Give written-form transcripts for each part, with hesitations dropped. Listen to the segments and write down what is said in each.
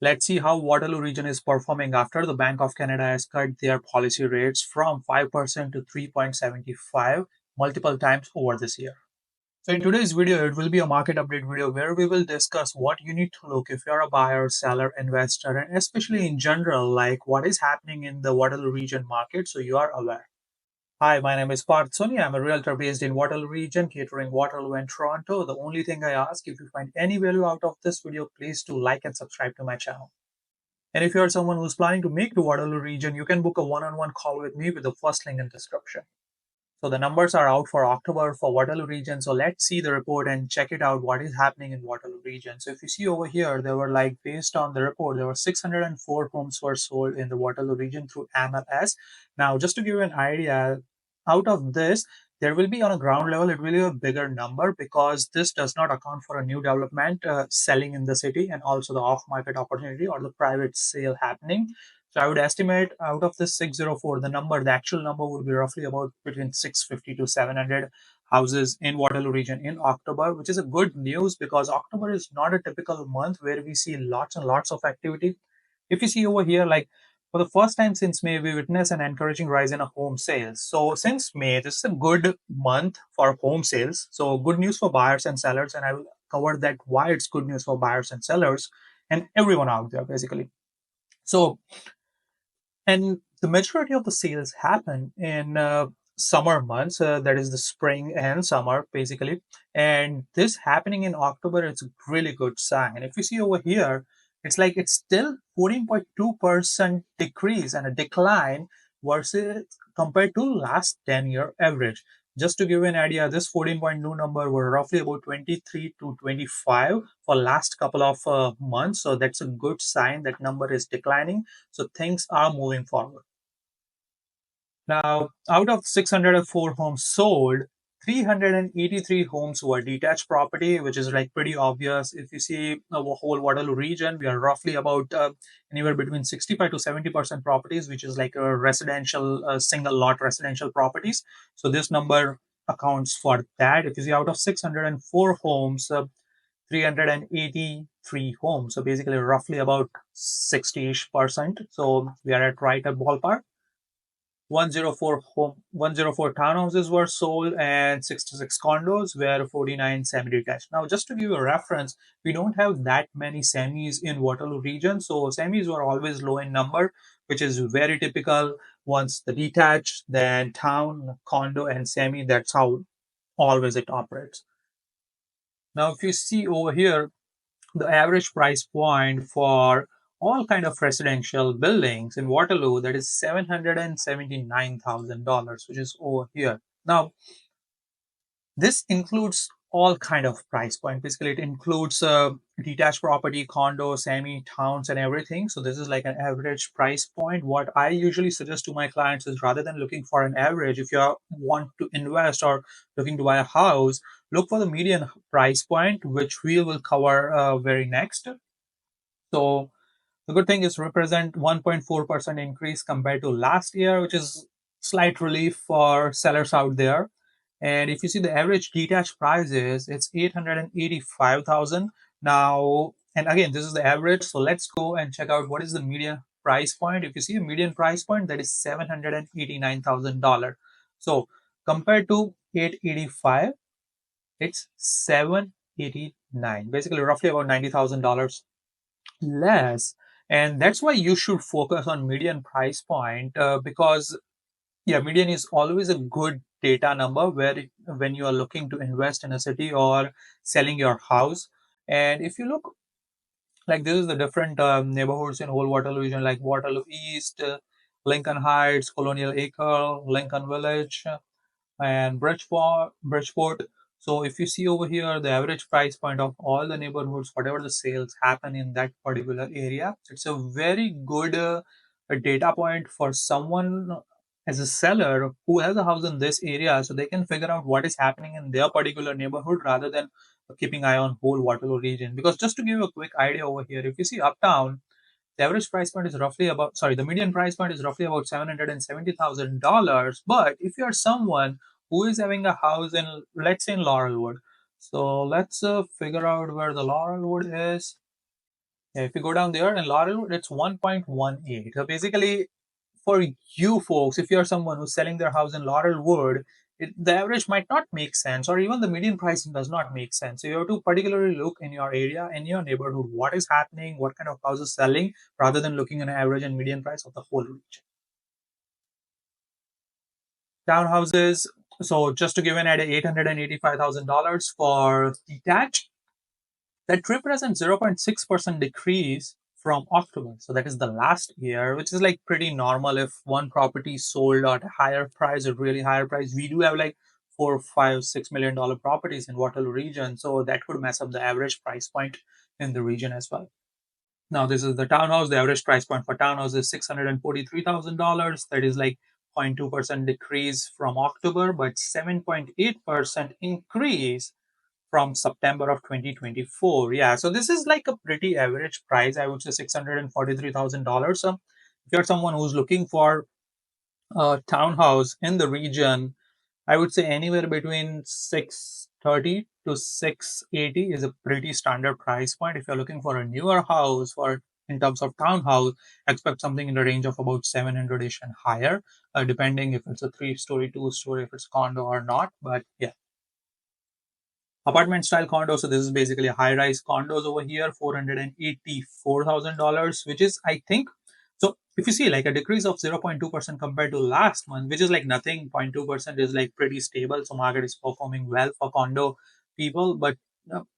Let's see how Waterloo region is performing after the Bank of Canada has cut their policy rates from 5% to 3.75 multiple times over this year. So in today's video, it will be a market update video where we will discuss what you need to look if you're a buyer, seller, investor, and especially in general, like what is happening in the Waterloo region market so you are aware. Hi, my name is Parth Soni. I'm a realtor based in Waterloo region, catering Waterloo and Toronto. The only thing I ask, if you find any value out of this video, please do like and subscribe to my channel. And if you're someone who's planning to make to Waterloo region, you can book a one-on-one call with me with the first link in description. So the numbers are out for October for Waterloo region. So let's see the report and check it out what is happening in Waterloo region. So if you see over here, there were like based on the report, there were 604 homes were sold in the Waterloo region through MLS. Now, just to give you an idea, out of this, there will be on a ground level, it will be a bigger number because this does not account for a new development selling in the city and also the off-market opportunity or the private sale happening. So I would estimate out of this 604, the actual number would be roughly about between 650 to 700 houses in Waterloo region in October, which is a good news because October is not a typical month where we see lots and lots of activity. If you see over here, like for the first time since May, we witness an encouraging rise in home sales. So since May, this is a good month for home sales. So good news for buyers and sellers, and I will cover that why it's good news for buyers and sellers and everyone out there basically. So and the majority of the sales happen in summer months, that is the spring and summer, basically. And this happening in October, it's a really good sign. And if you see over here, it's like it's still 14.2% decrease and a decline versus compared to last 10-year average. Just to give you an idea, this 14.2 number were roughly about 23 to 25 for last couple of months. So that's a good sign that number is declining. So things are moving forward. Now, out of 604 homes sold, 383 homes were detached property, which is like pretty obvious. If you see our whole Waterloo region, we are roughly about anywhere between 65 to 70% properties, which is like a residential, single lot residential properties. So this number accounts for that. If you see out of 604 homes, 383 homes. So basically roughly about 60-ish percent. So we are at right at ballpark. 104 townhouses were sold and 66 condos were 49 semi-detached. Now, just to give you a reference, we don't have that many semis in Waterloo region. So semis were always low in number, which is very typical. Once the detached, then town, condo, and semi, that's how always it operates. Now, if you see over here, the average price point for all kind of residential buildings in Waterloo, that is $779,000, which is over here. Now, this includes all kind of price point. Basically, it includes detached property, condo, semi, towns, and everything. So this is like an average price point. What I usually suggest to my clients is rather than looking for an average, if you want to invest or looking to buy a house, look for the median price point, which we will cover very next. So the good thing is represent 1.4% increase compared to last year, which is slight relief for sellers out there. And if you see the average detached prices, it's 885,000 now. And again, this is the average. So let's go and check out what is the median price point. If you see a median price point, that is $789,000. So compared to 885, it's 789, basically roughly about $90,000 less. And that's why you should focus on median price point, because yeah, median is always a good data number where when you are looking to invest in a city or selling your house. And if you look, like this is the different neighborhoods in whole Waterloo region, like Waterloo East, Lincoln Heights, Colonial Acre, Lincoln Village, and Bridgeport. So if you see over here, the average price point of all the neighborhoods, whatever the sales happen in that particular area, it's a very good data point for someone as a seller who has a house in this area, so they can figure out what is happening in their particular neighborhood rather than keeping eye on whole Waterloo region. Because just to give you a quick idea over here, if you see uptown, the average price point is roughly about, sorry, the median price point is roughly about $770,000. But if you're someone who is having a house in, let's say, in Laurelwood, so let's figure out where the Laurelwood is. Yeah, if you go down there in Laurel, it's 1.18. So basically, for you folks, if you're someone who's selling their house in Laurelwood, the average might not make sense, or even the median price does not make sense. So you have to particularly look in your area, in your neighborhood, what is happening, what kind of houses selling, rather than looking at an average and median price of the whole region. Townhouses. So just to give an idea, $885,000 for detached. That represents 0.6% decrease from October. So that is the last year, which is like pretty normal if one property sold at a higher price, a really higher price. We do have like four, five, $6 million properties in Waterloo region. So that could mess up the average price point in the region as well. Now this is the townhouse. The average price point for townhouse is $643,000. That is like 0.2% decrease from October, but 7.8% increase from September of 2024. Yeah, so this is like a pretty average price. I would say $643,000. So if you're someone who's looking for a townhouse in the region, I would say anywhere between 630 to 680 is a pretty standard price point. If you're looking for a newer house for in terms of townhouse, expect something in the range of about 700ish and higher, depending if it's a three-story, two-story, if it's condo or not. But yeah, apartment style condo. So this is basically a high rise condos over here, $484,000, which is, I think, so if you see like a decrease of 0.2% compared to last month, which is like nothing. 0.2% is like pretty stable. So market is performing well for condo people, but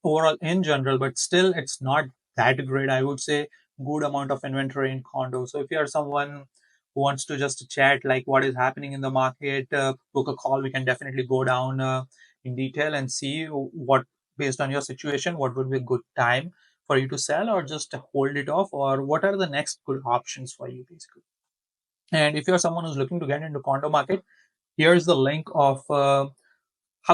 overall in general, but still it's not that great. I would say good amount of inventory in condo. So if you are someone who wants to just chat like what is happening in the market, book a call. We can definitely go down in detail and see what, based on your situation, what would be a good time for you to sell or just hold it off, or what are the next good options for you basically. And if you're someone who's looking to get into condo market, here's the link of how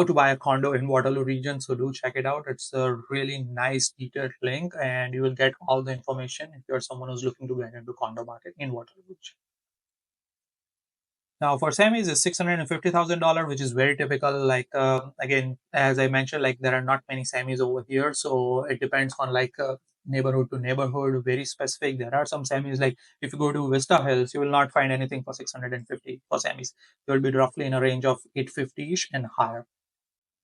to buy a condo in Waterloo region. So do check it out. It's a really nice detailed link, and you will get all the information if you're someone who's looking to get into condo market in Waterloo region. Now for semis is $650,000, which is very typical. Like again, as I mentioned, like there are not many semis over here, so it depends on like neighborhood to neighborhood, very specific. There are some semis like if you go to Vista Hills, you will not find anything for 650 for semis. They will be roughly in a range of 850ish and higher.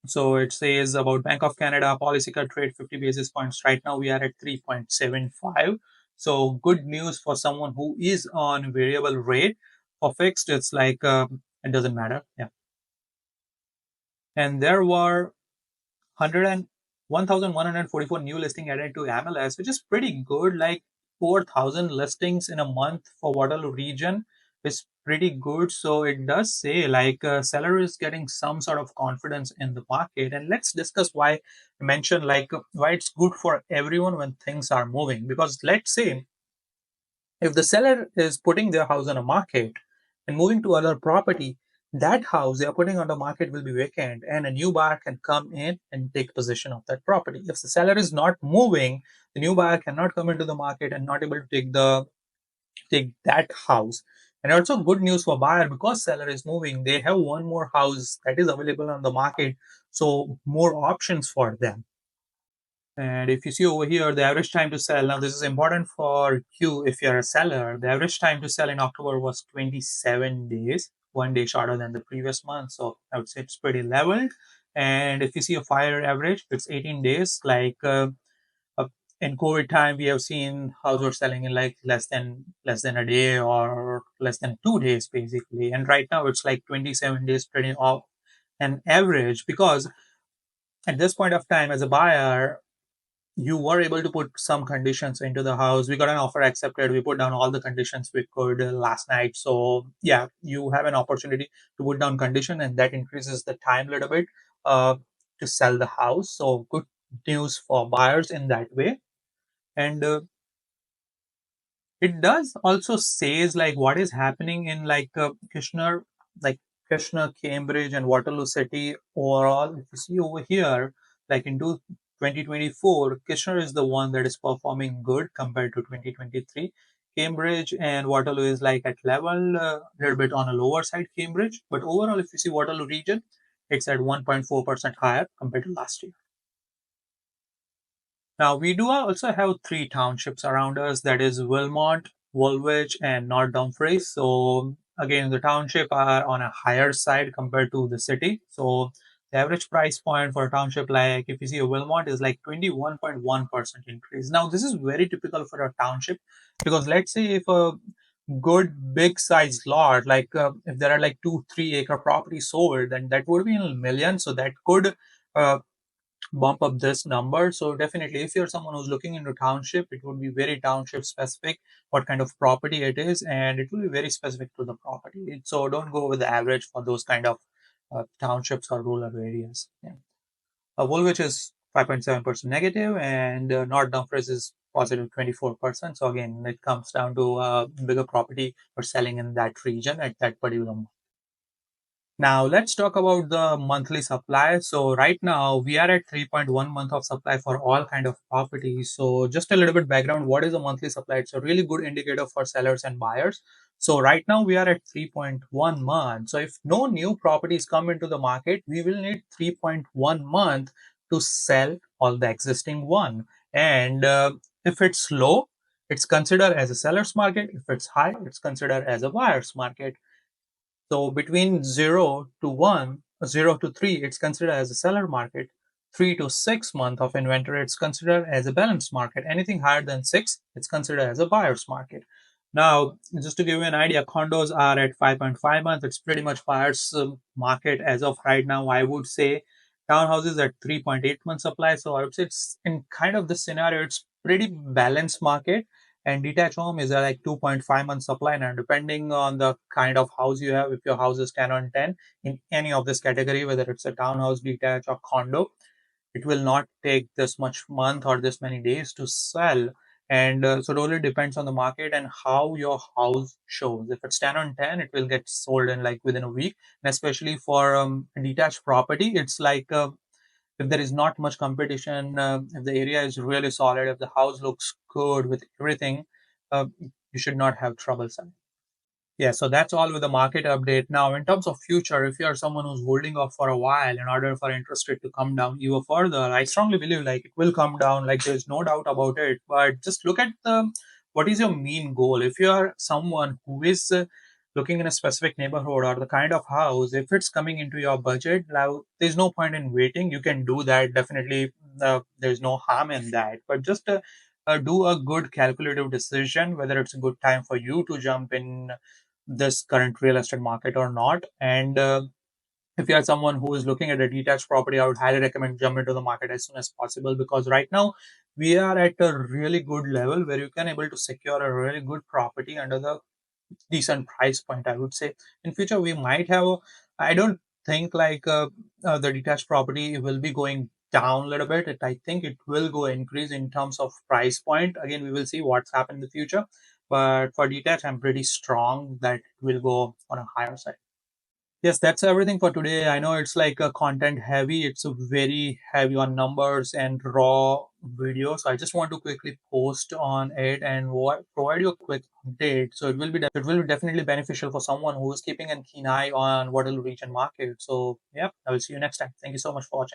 So it says about Bank of Canada policy cut rate 50 basis points. Right now we are at 3.75. So good news for someone who is on variable rate. For fixed, it's like it doesn't matter. Yeah. And there were 1,144 new listing added to MLS, which is pretty good. Like 4,000 listings in a month for Waterloo region is pretty good. So it does say like seller is getting some sort of confidence in the market. And let's discuss why I mentioned like why it's good for everyone when things are moving. Because let's say if the seller is putting their house on a market and moving to other property, that house they are putting on the market will be vacant and a new buyer can come in and take possession of that property. If the seller is not moving, the new buyer cannot come into the market and not able to take that house. And also good news for buyer, because seller is moving, they have one more house that is available on the market. So more options for them. And if you see over here, the average time to sell, now this is important for you if you're a seller. The average time to sell in October was 27 days, 1 day shorter than the previous month. So I would say it's pretty leveled. And if you see a 5-year average, it's 18 days. Like uh, in COVID time, we have seen houses selling in like less than a day or less than 2 days basically. And right now it's like 27 days pretty off an average, because at this point of time as a buyer, you were able to put some conditions into the house. We got an offer accepted. We put down all the conditions we could last night. So yeah, you have an opportunity to put down condition, and that increases the time a little bit to sell the house. So good news for buyers in that way. And it does also says like what is happening in like like Kitchener, Cambridge, and Waterloo City overall. If you see over here, like into 2024, Kitchener is the one that is performing good compared to 2023. Cambridge and Waterloo is like at level, a little bit on a lower side, Cambridge. But overall, if you see Waterloo region, it's at 1.4% higher compared to last year. Now, we do also have three townships around us, that is Wilmot, Woolwich, and North Dumfries. So, again, the township are on a higher side compared to the city. So, the average price point for a township, like if you see a Wilmot, is like 21.1% increase. Now, this is very typical for a township because let's say if a good big size lot, like if there are like 2-3 acre properties sold, then that would be in millions. So, that could uh, bump up this number. So definitely, if you're someone who's looking into township, it would be very township specific, what kind of property it is, and it will be very specific to the property. So don't go with the average for those kind of townships or rural areas. Yeah. Woolwich is 5.7% negative, and North Dumfries is positive 24%. So again, it comes down to bigger property or selling in that region at that particular moment. Now let's talk about the monthly supply. So right now we are at 3.1 month of supply for all kind of properties. So just a little bit background, what is a monthly supply? It's a really good indicator for sellers and buyers. So right now we are at 3.1 months. So if no new properties come into the market, we will need 3.1 month to sell all the existing one. And if it's low, it's considered as a seller's market. If it's high, it's considered as a buyer's market. So between 0 to 1, 0 to 3, it's considered as a seller market. 3 to 6 month of inventory, it's considered as a balanced market. Anything higher than 6, it's considered as a buyer's market. Now, just to give you an idea, condos are at 5.5 months. It's pretty much buyer's market as of right now. I would say townhouses at 3.8 months supply. So I would say it's in kind of this scenario, it's pretty balanced market, and detached home is like 2.5 months supply. Now depending on the kind of house you have, if your house is 10 on 10 in any of this category, whether it's a townhouse, detached, or condo, it will not take this much month or this many days to sell. And so it only depends on the market and how your house shows. If it's 10 on 10, it will get sold in like within a week. And especially for detached property, it's like if there is not much competition, if the area is really solid, if the house looks good with everything, you should not have trouble selling. Yeah, so that's all with the market update. Now, in terms of future, if you are someone who's holding off for a while in order for interest rate to come down even further, I strongly believe like it will come down, like there's no doubt about it. But just look at the what is your mean goal. If you are someone who is looking in a specific neighborhood or the kind of house, if it's coming into your budget, now there's no point in waiting. You can do that definitely. There's no harm in that. But just do a good calculative decision whether it's a good time for you to jump in this current real estate market or not. And if you are someone who is looking at a detached property, I would highly recommend jump into the market as soon as possible, because right now we are at a really good level where you can able to secure a really good property under the decent price point. I would say in future we might have. I don't think like the detached property will be going down a little bit. I think it will go increase in terms of price point. Again, we will see what's happened in the future. But for detached, I'm pretty strong that it will go on a higher side. Yes, that's everything for today. I know it's like a content heavy. It's a very heavy on numbers and raw video. So I just want to quickly post on it and provide you a quick update. So it will be definitely beneficial for someone who is keeping a keen eye on Waterloo region market. So yeah, I will see you next time. Thank you so much for watching.